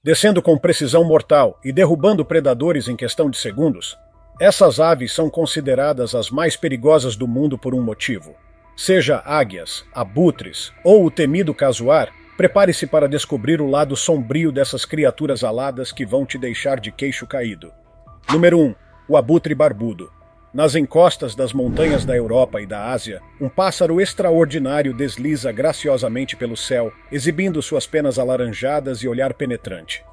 descendo com precisão mortal e derrubando predadores em questão de segundos. Essas aves são consideradas as mais perigosas do mundo por um motivo. Seja águias, abutres ou o temido casuar, prepare-se para descobrir o lado sombrio dessas criaturas aladas que vão te deixar de queixo caído. Número 1. O abutre barbudo. Nas encostas das montanhas da Europa e da Ásia, um pássaro extraordinário desliza graciosamente pelo céu, exibindo suas penas alaranjadas e olhar penetrante.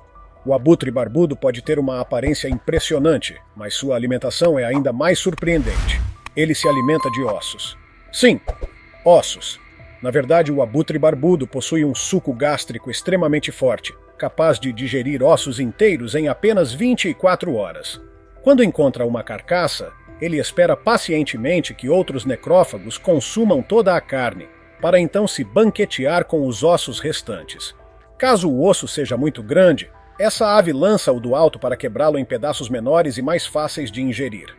O abutre barbudo pode ter uma aparência impressionante, mas sua alimentação é ainda mais surpreendente. Ele se alimenta de ossos. Sim, ossos. Na verdade, o abutre barbudo possui um suco gástrico extremamente forte, capaz de digerir ossos inteiros em apenas 24 horas. Quando encontra uma carcaça, ele espera pacientemente que outros necrófagos consumam toda a carne, para então se banquetear com os ossos restantes. Caso o osso seja muito grande, essa ave lança-o do alto para quebrá-lo em pedaços menores e mais fáceis de ingerir.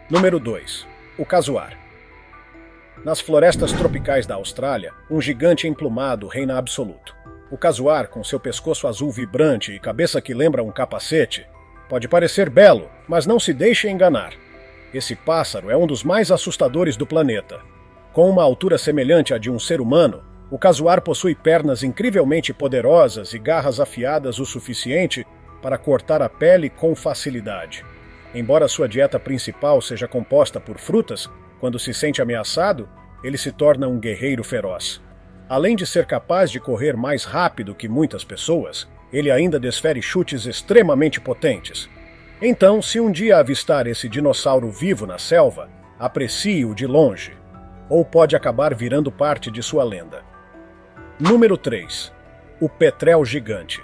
Número 2. O casuar. Nas florestas tropicais da Austrália, um gigante emplumado reina absoluto. O casuar, com seu pescoço azul vibrante e cabeça que lembra um capacete, pode parecer belo, mas não se deixe enganar. Esse pássaro é um dos mais assustadores do planeta. Com uma altura semelhante à de um ser humano, o casuar possui pernas incrivelmente poderosas e garras afiadas o suficiente para cortar a pele com facilidade. Embora sua dieta principal seja composta por frutas, quando se sente ameaçado, ele se torna um guerreiro feroz. Além de ser capaz de correr mais rápido que muitas pessoas, ele ainda desfere chutes extremamente potentes. Então, se um dia avistar esse dinossauro vivo na selva, aprecie-o de longe, ou pode acabar virando parte de sua lenda. Número 3. O petrel gigante.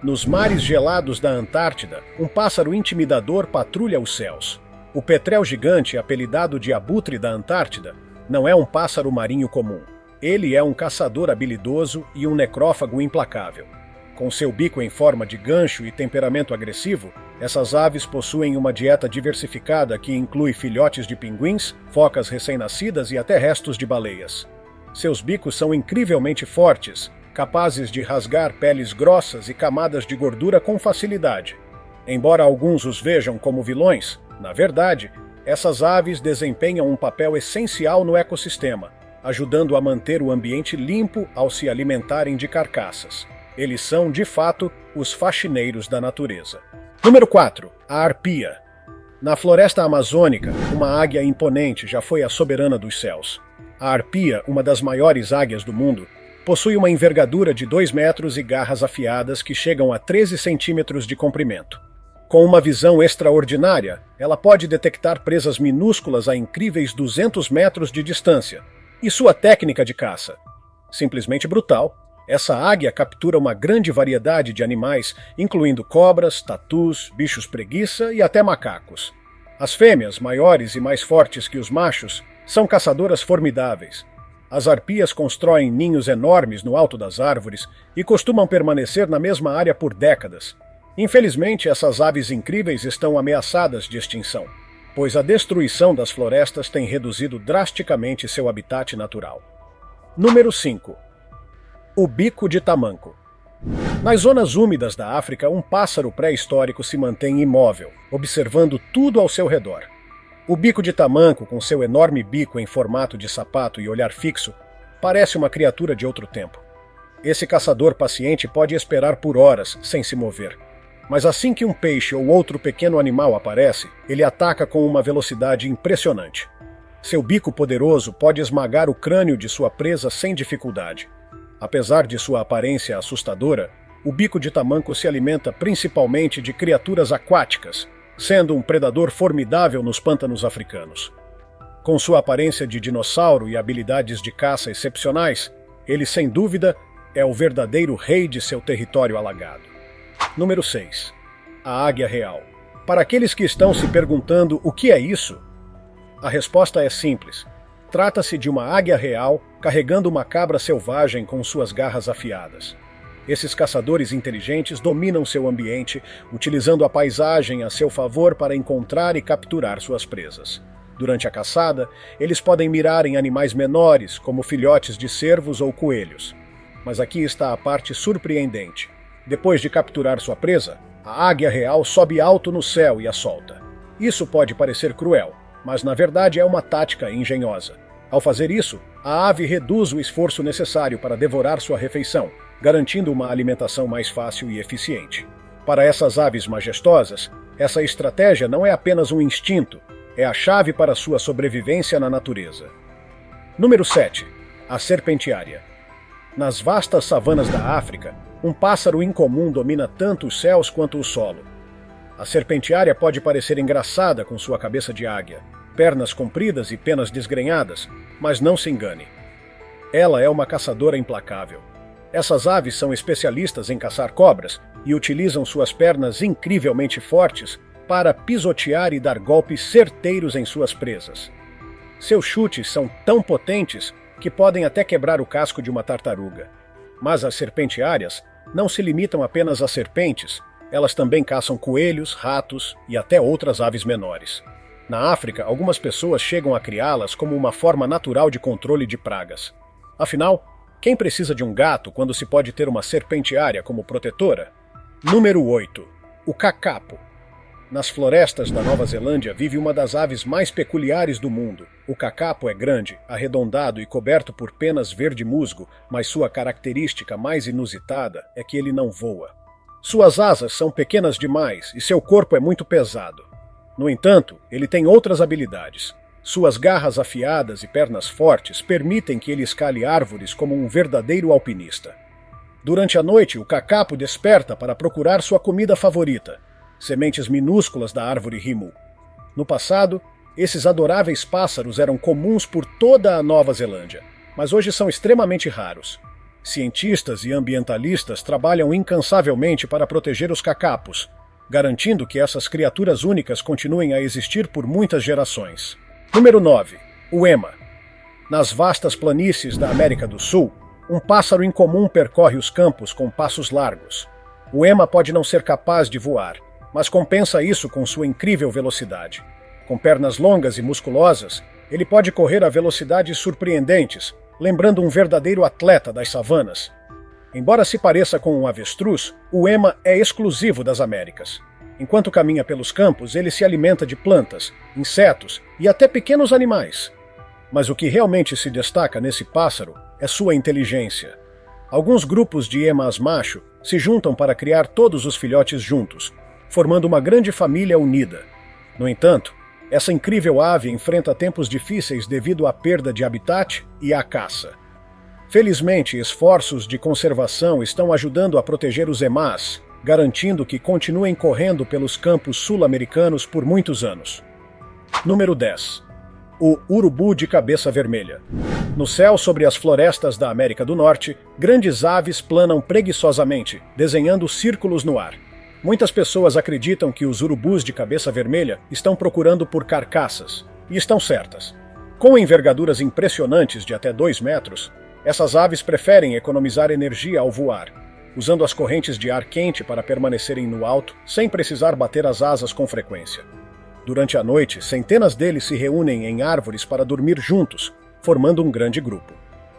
Nos mares gelados da Antártida, um pássaro intimidador patrulha os céus. O petrel gigante, apelidado de abutre da Antártida, não é um pássaro marinho comum. Ele é um caçador habilidoso e um necrófago implacável. Com seu bico em forma de gancho e temperamento agressivo, essas aves possuem uma dieta diversificada que inclui filhotes de pinguins, focas recém-nascidas e até restos de baleias. Seus bicos são incrivelmente fortes, capazes de rasgar peles grossas e camadas de gordura com facilidade. Embora alguns os vejam como vilões, na verdade, essas aves desempenham um papel essencial no ecossistema, ajudando a manter o ambiente limpo ao se alimentarem de carcaças. Eles são, de fato, os faxineiros da natureza. Número 4. A arpia. Na floresta amazônica, uma águia imponente já foi a soberana dos céus. A arpia, uma das maiores águias do mundo, possui uma envergadura de 2 metros e garras afiadas que chegam a 13 centímetros de comprimento. Com uma visão extraordinária, ela pode detectar presas minúsculas a incríveis 200 metros de distância. E sua técnica de caça? Simplesmente brutal. Essa águia captura uma grande variedade de animais, incluindo cobras, tatus, bichos preguiça e até macacos. As fêmeas, maiores e mais fortes que os machos, são caçadoras formidáveis. As arpias constroem ninhos enormes no alto das árvores e costumam permanecer na mesma área por décadas. Infelizmente, essas aves incríveis estão ameaçadas de extinção, pois a destruição das florestas tem reduzido drasticamente seu habitat natural. Número 5. O bico de tamanco. Nas zonas úmidas da África, um pássaro pré-histórico se mantém imóvel, observando tudo ao seu redor. O bico de tamanco, com seu enorme bico em formato de sapato e olhar fixo, parece uma criatura de outro tempo. Esse caçador paciente pode esperar por horas sem se mover. Mas assim que um peixe ou outro pequeno animal aparece, ele ataca com uma velocidade impressionante. Seu bico poderoso pode esmagar o crânio de sua presa sem dificuldade. Apesar de sua aparência assustadora, o bico de tamanco se alimenta principalmente de criaturas aquáticas, sendo um predador formidável nos pântanos africanos. Com sua aparência de dinossauro e habilidades de caça excepcionais, ele sem dúvida é o verdadeiro rei de seu território alagado. Número 6. A águia real. Para aqueles que estão se perguntando o que é isso, a resposta é simples. Trata-se de uma águia real carregando uma cabra selvagem com suas garras afiadas. Esses caçadores inteligentes dominam seu ambiente, utilizando a paisagem a seu favor para encontrar e capturar suas presas. Durante a caçada, eles podem mirar em animais menores, como filhotes de cervos ou coelhos. Mas aqui está a parte surpreendente. Depois de capturar sua presa, a águia real sobe alto no céu e a solta. Isso pode parecer cruel, mas na verdade é uma tática engenhosa. Ao fazer isso, a ave reduz o esforço necessário para devorar sua refeição, garantindo uma alimentação mais fácil e eficiente. Para essas aves majestosas, essa estratégia não é apenas um instinto, é a chave para sua sobrevivência na natureza. Número 7. A serpentiária. Nas vastas savanas da África, um pássaro incomum domina tanto os céus quanto o solo. A serpentiária pode parecer engraçada com sua cabeça de águia, pernas compridas e penas desgrenhadas, mas não se engane. Ela é uma caçadora implacável. Essas aves são especialistas em caçar cobras e utilizam suas pernas incrivelmente fortes para pisotear e dar golpes certeiros em suas presas. Seus chutes são tão potentes que podem até quebrar o casco de uma tartaruga. Mas as serpentiárias não se limitam apenas a serpentes, elas também caçam coelhos, ratos e até outras aves menores. Na África, algumas pessoas chegam a criá-las como uma forma natural de controle de pragas. Afinal, quem precisa de um gato quando se pode ter uma serpentiária como protetora? Número 8. O kakapo. Nas florestas da Nova Zelândia vive uma das aves mais peculiares do mundo. O kakapo é grande, arredondado e coberto por penas verde-musgo, mas sua característica mais inusitada é que ele não voa. Suas asas são pequenas demais e seu corpo é muito pesado. No entanto, ele tem outras habilidades. Suas garras afiadas e pernas fortes permitem que ele escale árvores como um verdadeiro alpinista. Durante a noite, o kakapo desperta para procurar sua comida favorita, sementes minúsculas da árvore rimu. No passado, esses adoráveis pássaros eram comuns por toda a Nova Zelândia, mas hoje são extremamente raros. Cientistas e ambientalistas trabalham incansavelmente para proteger os kakapos, garantindo que essas criaturas únicas continuem a existir por muitas gerações. Número 9. O ema. Nas vastas planícies da América do Sul, um pássaro incomum percorre os campos com passos largos. O ema pode não ser capaz de voar, mas compensa isso com sua incrível velocidade. Com pernas longas e musculosas, ele pode correr a velocidades surpreendentes, lembrando um verdadeiro atleta das savanas. Embora se pareça com um avestruz, o ema é exclusivo das Américas. Enquanto caminha pelos campos, ele se alimenta de plantas, insetos e até pequenos animais. Mas o que realmente se destaca nesse pássaro é sua inteligência. Alguns grupos de emas macho se juntam para criar todos os filhotes juntos, formando uma grande família unida. No entanto, essa incrível ave enfrenta tempos difíceis devido à perda de habitat e à caça. Felizmente, esforços de conservação estão ajudando a proteger os emás, garantindo que continuem correndo pelos campos sul-americanos por muitos anos. Número 10. O urubu de cabeça vermelha. No céu sobre as florestas da América do Norte, grandes aves planam preguiçosamente, desenhando círculos no ar. Muitas pessoas acreditam que os urubus de cabeça vermelha estão procurando por carcaças, e estão certas. Com envergaduras impressionantes de até 2 metros, essas aves preferem economizar energia ao voar, usando as correntes de ar quente para permanecerem no alto sem precisar bater as asas com frequência. Durante a noite, centenas deles se reúnem em árvores para dormir juntos, formando um grande grupo.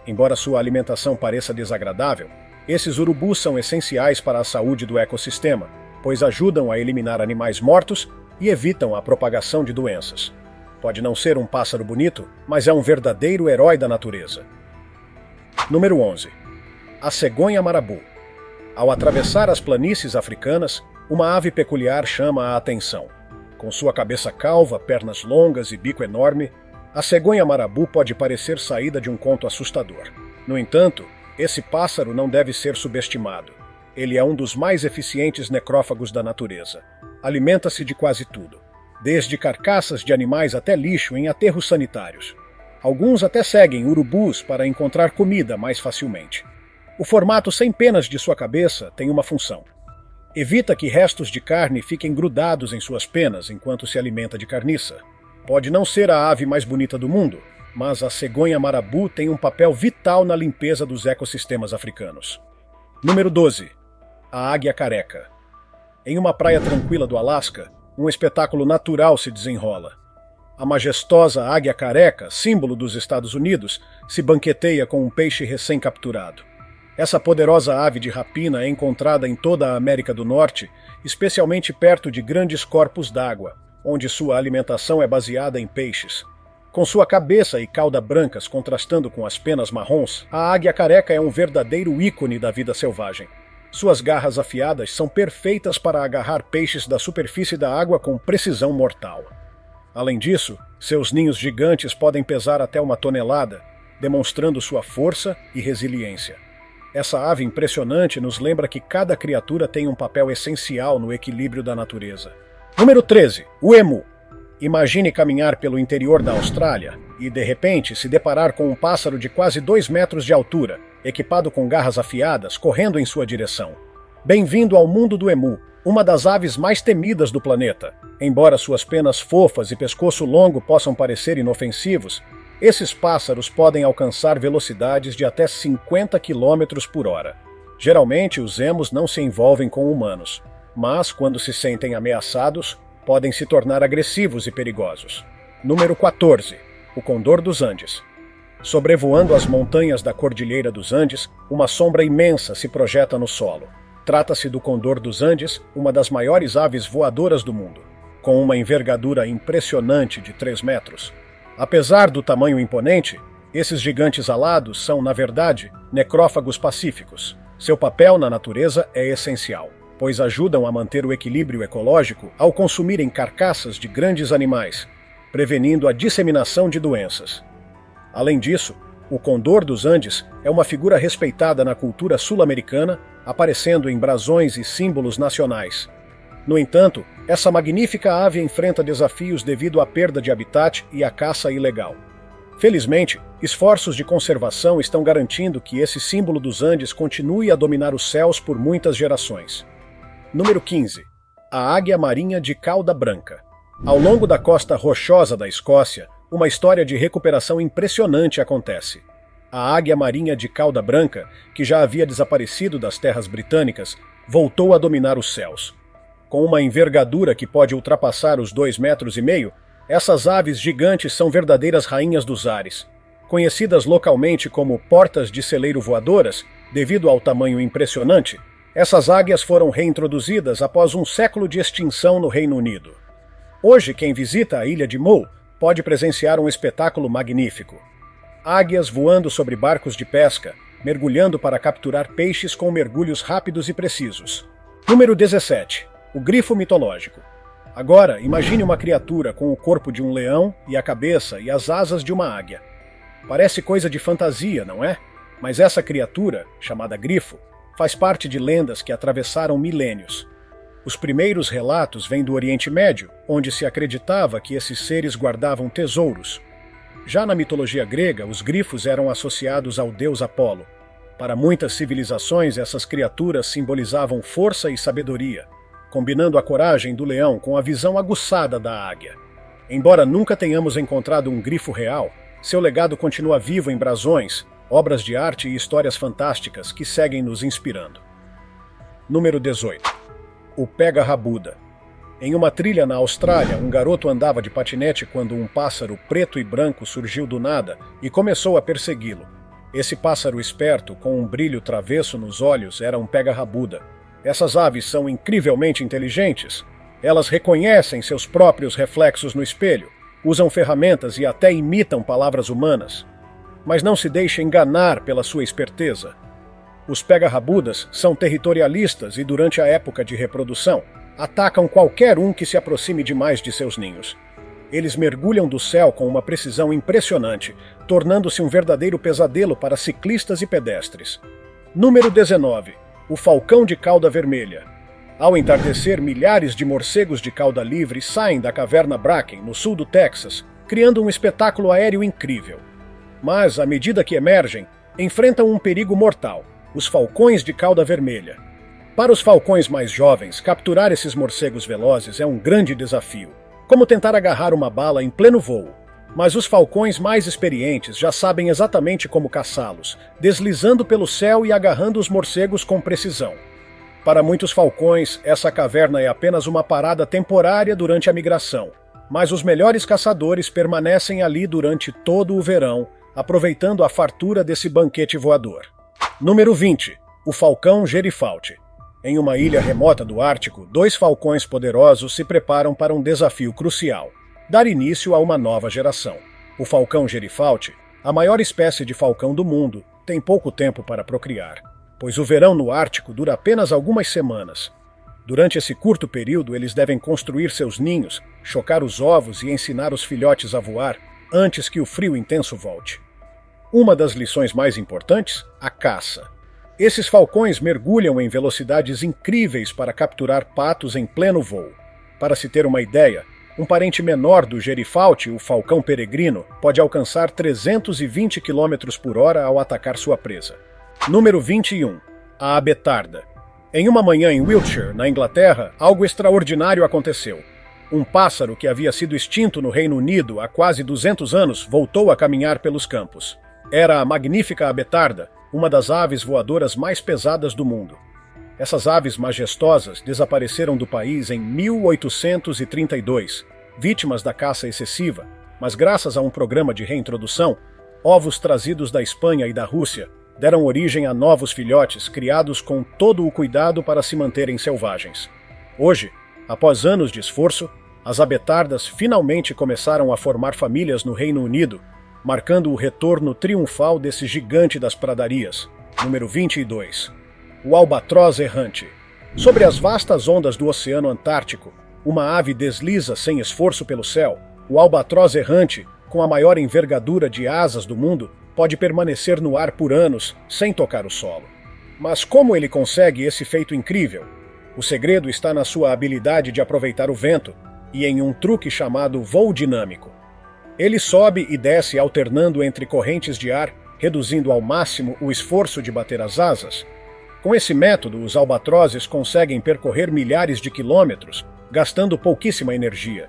Embora sua alimentação pareça desagradável, esses urubus são essenciais para a saúde do ecossistema, pois ajudam a eliminar animais mortos e evitam a propagação de doenças. Pode não ser um pássaro bonito, mas é um verdadeiro herói da natureza. Número 11. A cegonha marabu. Ao atravessar as planícies africanas, uma ave peculiar chama a atenção. Com sua cabeça calva, pernas longas e bico enorme, a cegonha marabu pode parecer saída de um conto assustador. No entanto, esse pássaro não deve ser subestimado. Ele é um dos mais eficientes necrófagos da natureza. Alimenta-se de quase tudo, desde carcaças de animais até lixo em aterros sanitários. Alguns até seguem urubus para encontrar comida mais facilmente. O formato sem penas de sua cabeça tem uma função. Evita que restos de carne fiquem grudados em suas penas enquanto se alimenta de carniça. Pode não ser a ave mais bonita do mundo, mas a cegonha marabu tem um papel vital na limpeza dos ecossistemas africanos. Número 12. A águia careca. Em uma praia tranquila do Alasca, um espetáculo natural se desenrola. A majestosa águia careca, símbolo dos Estados Unidos, se banqueteia com um peixe recém-capturado. Essa poderosa ave de rapina é encontrada em toda a América do Norte, especialmente perto de grandes corpos d'água, onde sua alimentação é baseada em peixes. Com sua cabeça e cauda brancas contrastando com as penas marrons, a águia careca é um verdadeiro ícone da vida selvagem. Suas garras afiadas são perfeitas para agarrar peixes da superfície da água com precisão mortal. Além disso, seus ninhos gigantes podem pesar até 1 tonelada, demonstrando sua força e resiliência. Essa ave impressionante nos lembra que cada criatura tem um papel essencial no equilíbrio da natureza. Número 13. O emu. Imagine caminhar pelo interior da Austrália e, de repente, se deparar com um pássaro de quase 2 metros de altura, equipado com garras afiadas, correndo em sua direção. Bem-vindo ao mundo do emu, uma das aves mais temidas do planeta. Embora suas penas fofas e pescoço longo possam parecer inofensivos, esses pássaros podem alcançar velocidades de até 50 km por hora. Geralmente, os emus não se envolvem com humanos, mas, quando se sentem ameaçados, podem se tornar agressivos e perigosos. Número 14. O condor dos Andes. Sobrevoando as montanhas da Cordilheira dos Andes, uma sombra imensa se projeta no solo. Trata-se do condor dos Andes, uma das maiores aves voadoras do mundo, com uma envergadura impressionante de 3 metros. Apesar do tamanho imponente, esses gigantes alados são, na verdade, necrófagos pacíficos. Seu papel na natureza é essencial, pois ajudam a manter o equilíbrio ecológico ao consumirem carcaças de grandes animais, prevenindo a disseminação de doenças. Além disso, o condor dos Andes é uma figura respeitada na cultura sul-americana, aparecendo em brasões e símbolos nacionais. No entanto, essa magnífica ave enfrenta desafios devido à perda de habitat e à caça ilegal. Felizmente, esforços de conservação estão garantindo que esse símbolo dos Andes continue a dominar os céus por muitas gerações. Número 15. A águia marinha de cauda branca. Ao longo da costa rochosa da Escócia, uma história de recuperação impressionante acontece. A águia marinha de cauda branca, que já havia desaparecido das terras britânicas, voltou a dominar os céus. Com uma envergadura que pode ultrapassar os 2,5 metros, essas aves gigantes são verdadeiras rainhas dos ares. Conhecidas localmente como portas de celeiro voadoras, devido ao tamanho impressionante, essas águias foram reintroduzidas após um século de extinção no Reino Unido. Hoje, quem visita a ilha de Mull pode presenciar um espetáculo magnífico. Águias voando sobre barcos de pesca, mergulhando para capturar peixes com mergulhos rápidos e precisos. Número 17. O grifo mitológico. Agora, imagine uma criatura com o corpo de um leão e a cabeça e as asas de uma águia. Parece coisa de fantasia, não é? Mas essa criatura, chamada grifo, faz parte de lendas que atravessaram milênios. Os primeiros relatos vêm do Oriente Médio, onde se acreditava que esses seres guardavam tesouros. Já na mitologia grega, os grifos eram associados ao deus Apolo. Para muitas civilizações, essas criaturas simbolizavam força e sabedoria, combinando a coragem do leão com a visão aguçada da águia. Embora nunca tenhamos encontrado um grifo real, seu legado continua vivo em brasões, obras de arte e histórias fantásticas que seguem nos inspirando. Número 18. O pega-rabuda. Em uma trilha na Austrália, um garoto andava de patinete quando um pássaro preto e branco surgiu do nada e começou a persegui-lo. Esse pássaro esperto, com um brilho travesso nos olhos, era um pega-rabuda. Essas aves são incrivelmente inteligentes. Elas reconhecem seus próprios reflexos no espelho, usam ferramentas e até imitam palavras humanas. Mas não se deixe enganar pela sua esperteza. Os pega-rabudas são territorialistas e, durante a época de reprodução, atacam qualquer um que se aproxime demais de seus ninhos. Eles mergulham do céu com uma precisão impressionante, tornando-se um verdadeiro pesadelo para ciclistas e pedestres. Número 19. O falcão de cauda vermelha. Ao entardecer, milhares de morcegos de cauda livre saem da caverna Bracken, no sul do Texas, criando um espetáculo aéreo incrível. Mas, à medida que emergem, enfrentam um perigo mortal: os falcões de cauda vermelha. Para os falcões mais jovens, capturar esses morcegos velozes é um grande desafio, como tentar agarrar uma bala em pleno voo. Mas os falcões mais experientes já sabem exatamente como caçá-los, deslizando pelo céu e agarrando os morcegos com precisão. Para muitos falcões, essa caverna é apenas uma parada temporária durante a migração, mas os melhores caçadores permanecem ali durante todo o verão, aproveitando a fartura desse banquete voador. Número 20. O falcão gerifalte. Em uma ilha remota do Ártico, 2 falcões poderosos se preparam para um desafio crucial: dar início a uma nova geração. O falcão gerifalte, a maior espécie de falcão do mundo, tem pouco tempo para procriar, pois o verão no Ártico dura apenas algumas semanas. Durante esse curto período, eles devem construir seus ninhos, chocar os ovos e ensinar os filhotes a voar antes que o frio intenso volte. Uma das lições mais importantes? A caça. Esses falcões mergulham em velocidades incríveis para capturar patos em pleno voo. Para se ter uma ideia, um parente menor do gerifalte, o falcão peregrino, pode alcançar 320 km por hora ao atacar sua presa. Número 21. A abetarda. Em uma manhã em Wiltshire, na Inglaterra, algo extraordinário aconteceu. Um pássaro que havia sido extinto no Reino Unido há quase 200 anos voltou a caminhar pelos campos. Era a magnífica abetarda, uma das aves voadoras mais pesadas do mundo. Essas aves majestosas desapareceram do país em 1832, vítimas da caça excessiva, mas graças a um programa de reintrodução, ovos trazidos da Espanha e da Rússia deram origem a novos filhotes criados com todo o cuidado para se manterem selvagens. Hoje, após anos de esforço, as abetardas finalmente começaram a formar famílias no Reino Unido, marcando o retorno triunfal desse gigante das pradarias. Número 22. O albatroz errante. Sobre as vastas ondas do Oceano Antártico, uma ave desliza sem esforço pelo céu. O albatroz errante, com a maior envergadura de asas do mundo, pode permanecer no ar por anos sem tocar o solo. Mas como ele consegue esse feito incrível? O segredo está na sua habilidade de aproveitar o vento e em um truque chamado voo dinâmico. Ele sobe e desce alternando entre correntes de ar, reduzindo ao máximo o esforço de bater as asas. Com esse método, os albatrozes conseguem percorrer milhares de quilômetros, gastando pouquíssima energia.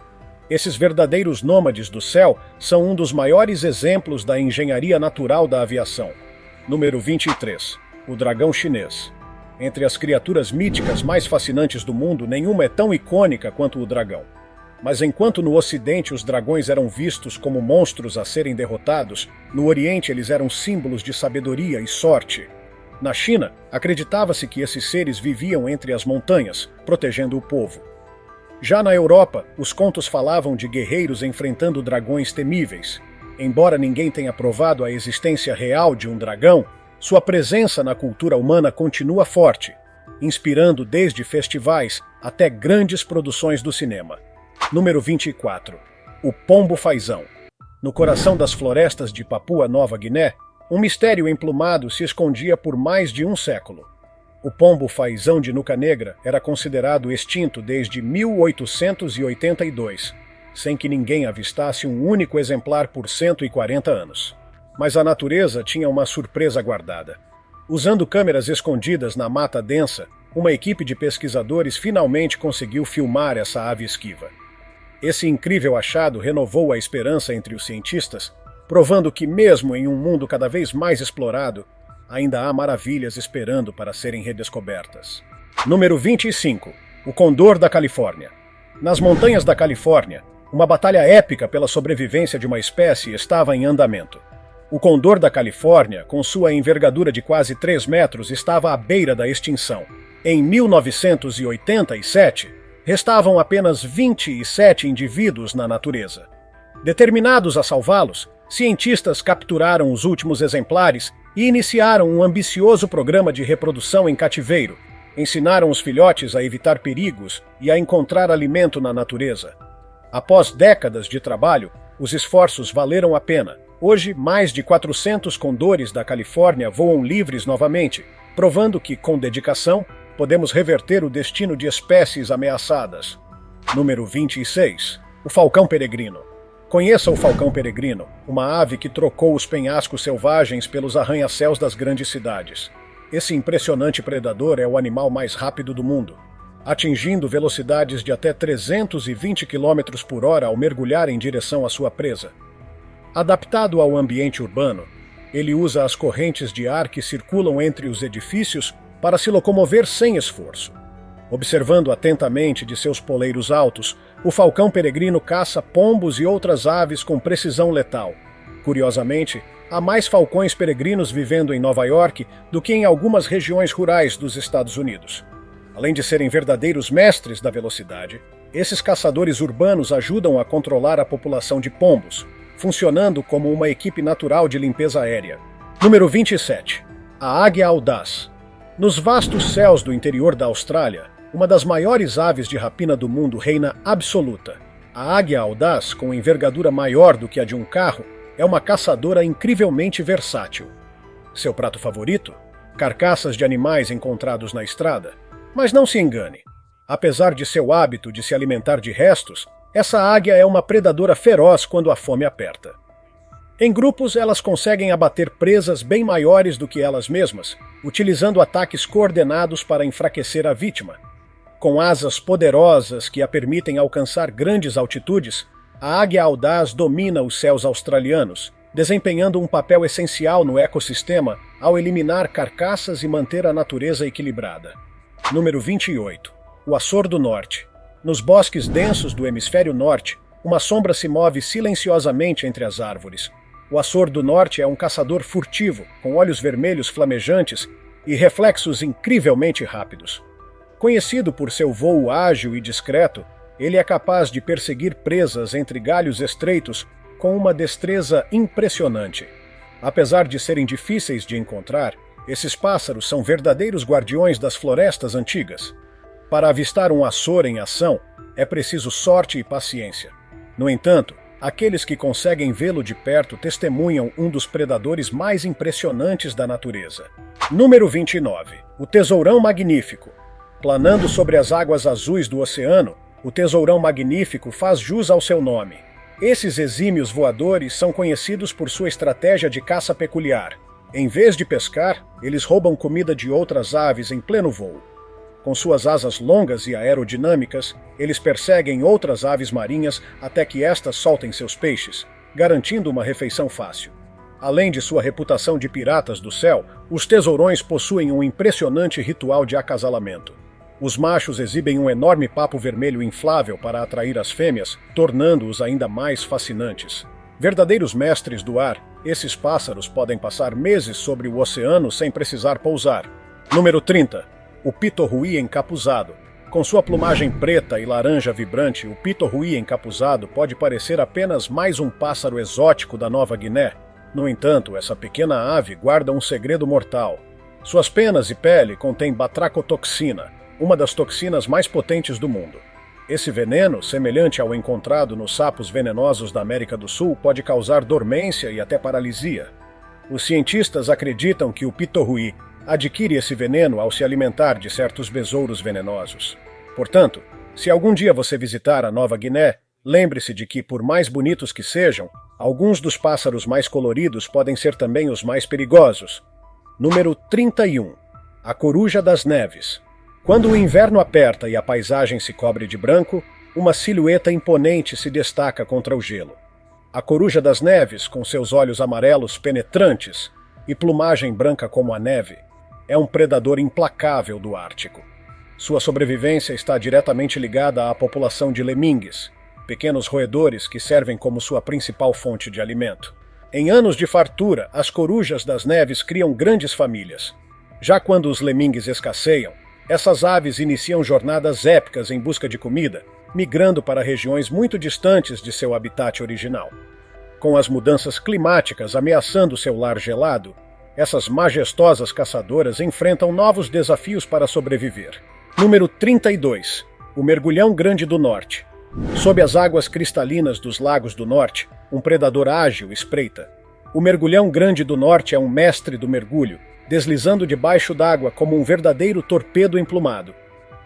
Esses verdadeiros nômades do céu são um dos maiores exemplos da engenharia natural da aviação. Número 23. O dragão chinês. Entre as criaturas míticas mais fascinantes do mundo, nenhuma é tão icônica quanto o dragão. Mas enquanto no Ocidente os dragões eram vistos como monstros a serem derrotados, no Oriente eles eram símbolos de sabedoria e sorte. Na China, acreditava-se que esses seres viviam entre as montanhas, protegendo o povo. Já na Europa, os contos falavam de guerreiros enfrentando dragões temíveis. Embora ninguém tenha provado a existência real de um dragão, sua presença na cultura humana continua forte, inspirando desde festivais até grandes produções do cinema. Número 24. O pombo-fazão. No coração das florestas de Papua Nova Guiné, um mistério emplumado se escondia por mais de um século. O pombo-fazão de nuca negra era considerado extinto desde 1882, sem que ninguém avistasse um único exemplar por 140 anos. Mas a natureza tinha uma surpresa guardada. Usando câmeras escondidas na mata densa, uma equipe de pesquisadores finalmente conseguiu filmar essa ave esquiva. Esse incrível achado renovou a esperança entre os cientistas, provando que, mesmo em um mundo cada vez mais explorado, ainda há maravilhas esperando para serem redescobertas. Número 25. O condor da Califórnia. Nas montanhas da Califórnia, uma batalha épica pela sobrevivência de uma espécie estava em andamento. O condor da Califórnia, com sua envergadura de quase 3 metros, estava à beira da extinção. Em 1987, restavam apenas 27 indivíduos na natureza. Determinados a salvá-los, cientistas capturaram os últimos exemplares e iniciaram um ambicioso programa de reprodução em cativeiro. Ensinaram os filhotes a evitar perigos e a encontrar alimento na natureza. Após décadas de trabalho, os esforços valeram a pena. Hoje, mais de 400 condores da Califórnia voam livres novamente, provando que, com dedicação, podemos reverter o destino de espécies ameaçadas. Número 26. O falcão peregrino. Conheça o falcão peregrino, uma ave que trocou os penhascos selvagens pelos arranha-céus das grandes cidades. Esse impressionante predador é o animal mais rápido do mundo, atingindo velocidades de até 320 km por hora ao mergulhar em direção à sua presa. Adaptado ao ambiente urbano, ele usa as correntes de ar que circulam entre os edifícios para se locomover sem esforço. Observando atentamente de seus poleiros altos, o falcão peregrino caça pombos e outras aves com precisão letal. Curiosamente, há mais falcões peregrinos vivendo em Nova York do que em algumas regiões rurais dos Estados Unidos. Além de serem verdadeiros mestres da velocidade, esses caçadores urbanos ajudam a controlar a população de pombos, funcionando como uma equipe natural de limpeza aérea. Número 27. A águia audaz. Nos vastos céus do interior da Austrália, uma das maiores aves de rapina do mundo reina absoluta. A águia audaz, com envergadura maior do que a de um carro, é uma caçadora incrivelmente versátil. Seu prato favorito? Carcaças de animais encontrados na estrada. Mas não se engane. Apesar de seu hábito de se alimentar de restos, essa águia é uma predadora feroz quando a fome aperta. Em grupos, elas conseguem abater presas bem maiores do que elas mesmas, utilizando ataques coordenados para enfraquecer a vítima. Com asas poderosas que a permitem alcançar grandes altitudes, a águia audaz domina os céus australianos, desempenhando um papel essencial no ecossistema ao eliminar carcaças e manter a natureza equilibrada. Número 28. O açor do norte. Nos bosques densos do hemisfério norte, uma sombra se move silenciosamente entre as árvores. O açor do norte é um caçador furtivo, com olhos vermelhos flamejantes e reflexos incrivelmente rápidos. Conhecido por seu voo ágil e discreto, ele é capaz de perseguir presas entre galhos estreitos com uma destreza impressionante. Apesar de serem difíceis de encontrar, esses pássaros são verdadeiros guardiões das florestas antigas. Para avistar um açor em ação, é preciso sorte e paciência. No entanto, aqueles que conseguem vê-lo de perto testemunham um dos predadores mais impressionantes da natureza. Número 29. O tesourão magnífico. Planando sobre as águas azuis do oceano, o tesourão magnífico faz jus ao seu nome. Esses exímios voadores são conhecidos por sua estratégia de caça peculiar. Em vez de pescar, eles roubam comida de outras aves em pleno voo. Com suas asas longas e aerodinâmicas, eles perseguem outras aves marinhas até que estas soltem seus peixes, garantindo uma refeição fácil. Além de sua reputação de piratas do céu, os tesourões possuem um impressionante ritual de acasalamento. Os machos exibem um enorme papo vermelho inflável para atrair as fêmeas, tornando-os ainda mais fascinantes. Verdadeiros mestres do ar, esses pássaros podem passar meses sobre o oceano sem precisar pousar. Número 30. O pitorruí encapuzado. Com sua plumagem preta e laranja vibrante, o pitorruí encapuzado pode parecer apenas mais um pássaro exótico da Nova Guiné. No entanto, essa pequena ave guarda um segredo mortal. Suas penas e pele contêm batracotoxina, uma das toxinas mais potentes do mundo. Esse veneno, semelhante ao encontrado nos sapos venenosos da América do Sul, pode causar dormência e até paralisia. Os cientistas acreditam que o pitorruí adquire esse veneno ao se alimentar de certos besouros venenosos. Portanto, se algum dia você visitar a Nova Guiné, lembre-se de que, por mais bonitos que sejam, alguns dos pássaros mais coloridos podem ser também os mais perigosos. Número 31. A coruja das neves. Quando o inverno aperta e a paisagem se cobre de branco, uma silhueta imponente se destaca contra o gelo. A coruja das neves, com seus olhos amarelos penetrantes e plumagem branca como a neve, é um predador implacável do Ártico. Sua sobrevivência está diretamente ligada à população de lemingues, pequenos roedores que servem como sua principal fonte de alimento. Em anos de fartura, as corujas das neves criam grandes famílias. Já quando os lemingues escasseiam, essas aves iniciam jornadas épicas em busca de comida, migrando para regiões muito distantes de seu habitat original. Com as mudanças climáticas ameaçando seu lar gelado, essas majestosas caçadoras enfrentam novos desafios para sobreviver. Número 32. O mergulhão grande do norte. Sob as águas cristalinas dos lagos do norte, um predador ágil espreita. O mergulhão grande do norte é um mestre do mergulho, deslizando debaixo d'água como um verdadeiro torpedo emplumado.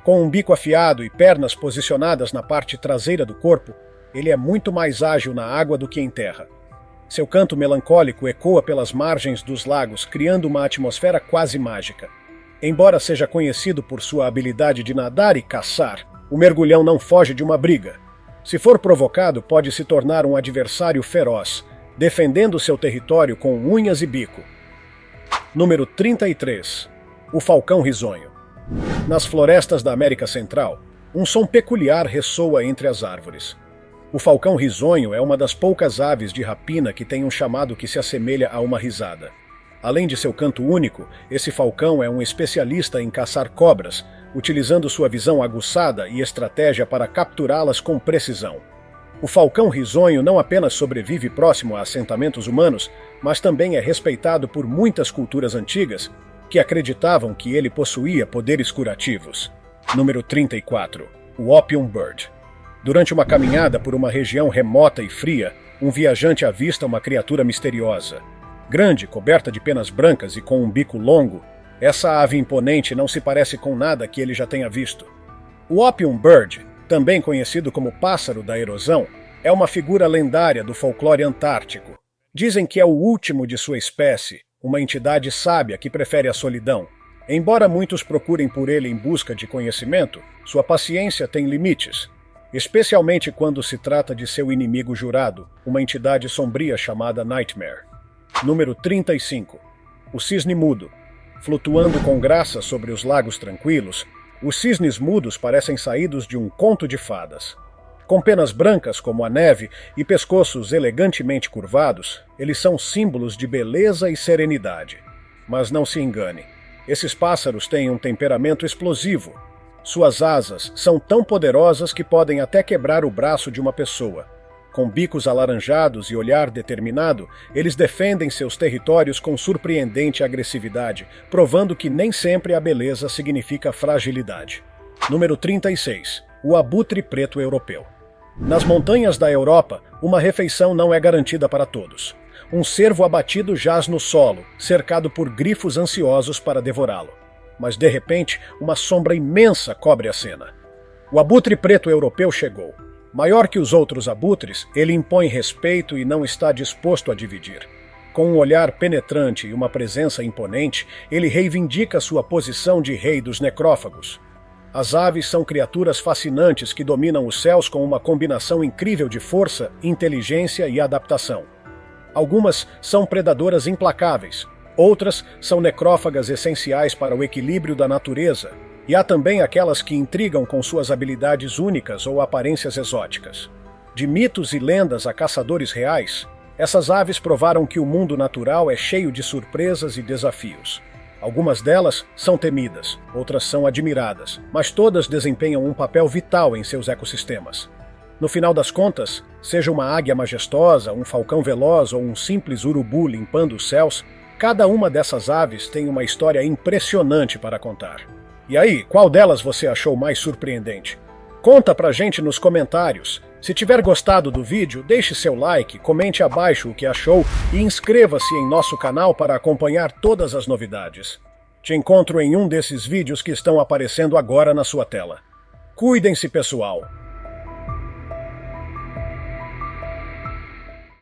Com um bico afiado e pernas posicionadas na parte traseira do corpo, ele é muito mais ágil na água do que em terra. Seu canto melancólico ecoa pelas margens dos lagos, criando uma atmosfera quase mágica. Embora seja conhecido por sua habilidade de nadar e caçar, o mergulhão não foge de uma briga. Se for provocado, pode se tornar um adversário feroz, defendendo seu território com unhas e bico. Número 33. O falcão risonho. Nas florestas da América Central, um som peculiar ressoa entre as árvores. O falcão risonho é uma das poucas aves de rapina que tem um chamado que se assemelha a uma risada. Além de seu canto único, esse falcão é um especialista em caçar cobras, utilizando sua visão aguçada e estratégia para capturá-las com precisão. O falcão risonho não apenas sobrevive próximo a assentamentos humanos, mas também é respeitado por muitas culturas antigas que acreditavam que ele possuía poderes curativos. Número 34. O Opium Bird. Durante uma caminhada por uma região remota e fria, um viajante avista uma criatura misteriosa. Grande, coberta de penas brancas e com um bico longo, essa ave imponente não se parece com nada que ele já tenha visto. O Opium Bird, também conhecido como pássaro da erosão, é uma figura lendária do folclore antártico. Dizem que é o último de sua espécie, uma entidade sábia que prefere a solidão. Embora muitos procurem por ele em busca de conhecimento, sua paciência tem limites, especialmente quando se trata de seu inimigo jurado, uma entidade sombria chamada Nightmare. Número 35. O cisne mudo. Flutuando com graça sobre os lagos tranquilos, os cisnes mudos parecem saídos de um conto de fadas. Com penas brancas como a neve e pescoços elegantemente curvados, eles são símbolos de beleza e serenidade. Mas não se engane, esses pássaros têm um temperamento explosivo. Suas asas são tão poderosas que podem até quebrar o braço de uma pessoa. Com bicos alaranjados e olhar determinado, eles defendem seus territórios com surpreendente agressividade, provando que nem sempre a beleza significa fragilidade. Número 36. O abutre preto europeu. Nas montanhas da Europa, uma refeição não é garantida para todos. Um cervo abatido jaz no solo, cercado por grifos ansiosos para devorá-lo. Mas, de repente, uma sombra imensa cobre a cena. O abutre preto europeu chegou. Maior que os outros abutres, ele impõe respeito e não está disposto a dividir. Com um olhar penetrante e uma presença imponente, ele reivindica sua posição de rei dos necrófagos. As aves são criaturas fascinantes que dominam os céus com uma combinação incrível de força, inteligência e adaptação. Algumas são predadoras implacáveis, outras são necrófagas essenciais para o equilíbrio da natureza, e há também aquelas que intrigam com suas habilidades únicas ou aparências exóticas. De mitos e lendas a caçadores reais, essas aves provaram que o mundo natural é cheio de surpresas e desafios. Algumas delas são temidas, outras são admiradas, mas todas desempenham um papel vital em seus ecossistemas. No final das contas, seja uma águia majestosa, um falcão veloz ou um simples urubu limpando os céus, cada uma dessas aves tem uma história impressionante para contar. E aí, qual delas você achou mais surpreendente? Conta pra gente nos comentários. Se tiver gostado do vídeo, deixe seu like, comente abaixo o que achou e inscreva-se em nosso canal para acompanhar todas as novidades. Te encontro em um desses vídeos que estão aparecendo agora na sua tela. Cuidem-se, pessoal!